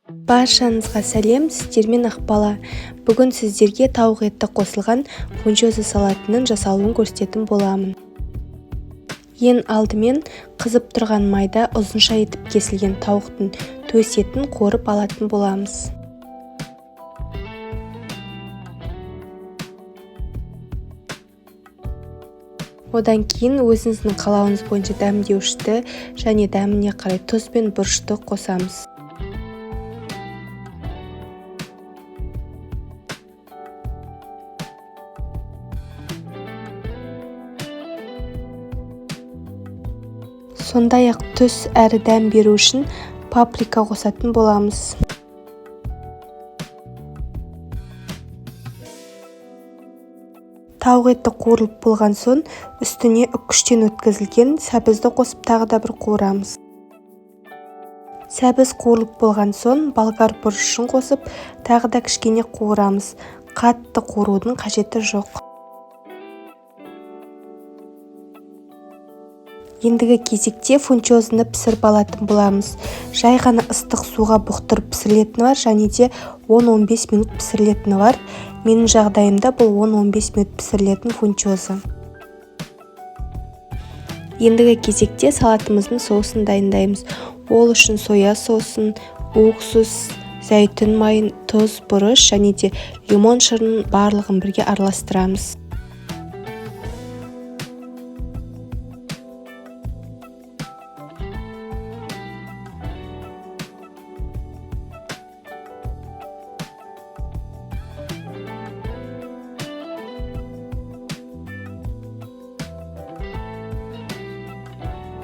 Баршаңызға сәлем, сіздермен Ақбала. Бүгін сіздерге тауық еті қосылған фунчоза салатының жасалуын көрсететін боламын. Ең алдымен қызып тұрған майда ұзынша етіп кесілген тауықтың төс етін қуырып алатын боламыз. Одан кейін өзіңіздің қалауыңыз бойынша дәмдеуішті және дәміне қарай тұз бен бұрышты қосамыз. Сондай-ақ түс әрі дәм беру үшін паприка қосатын боламыз. Тауық еті қуырылып болған соң үстіне үккіштен өткізілген сәбізді қосып тағы да бір қуырамыз. Сәбіз қуырылып болған соң болгар бұрышын қосып тағы да кішкене қуырамыз. Қатты қуырудың қажеті жоқ. Ендігі кезекте фунчозаны пісіріп алатын боламыз. Жай ғана ыстық суға бұқтырып пісірілетіні бар, және де 10-15 минут пісірілетіні бар. Менің жағдайымда бұл 10-15 минут пісірілетін фунчоза. Ендігі кезекте салатымыздың соусын дайындаймыз. Ол үшін соя соусын, уксус, зәйтүн майын, тұз, бұрыш және де лимон шырынын барлығын бірге араластырамыз.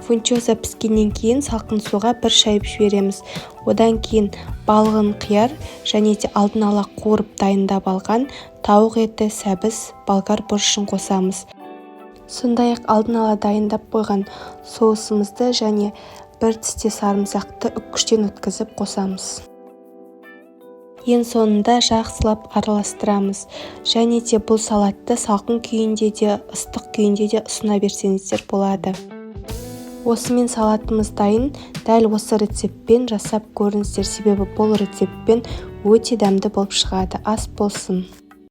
Фунчоза піскеннен кейін салқын суға бір шайып жібереміз. Одан кейін балығын қияр және де алдын ала қуырып дайындап алған тауық еті, сәбіз, болгар бұрышын қосамыз. Сондай-ақ алдын ала дайындап қойған соусымызды және бір тісте сарымсақты үккіштен өткізіп қосамыз. Ең соңында жақсылап араластырамыз. Және де бұл салатты салқын күйінде де, ыстық күйінде де ұсына берсеңіздер болады. Осымен салатымыз дайын. Дәл осы рецептпен жасап көріңіздер, себебі бұл рецептпен өте дәмді болып шығады. Ас болсын.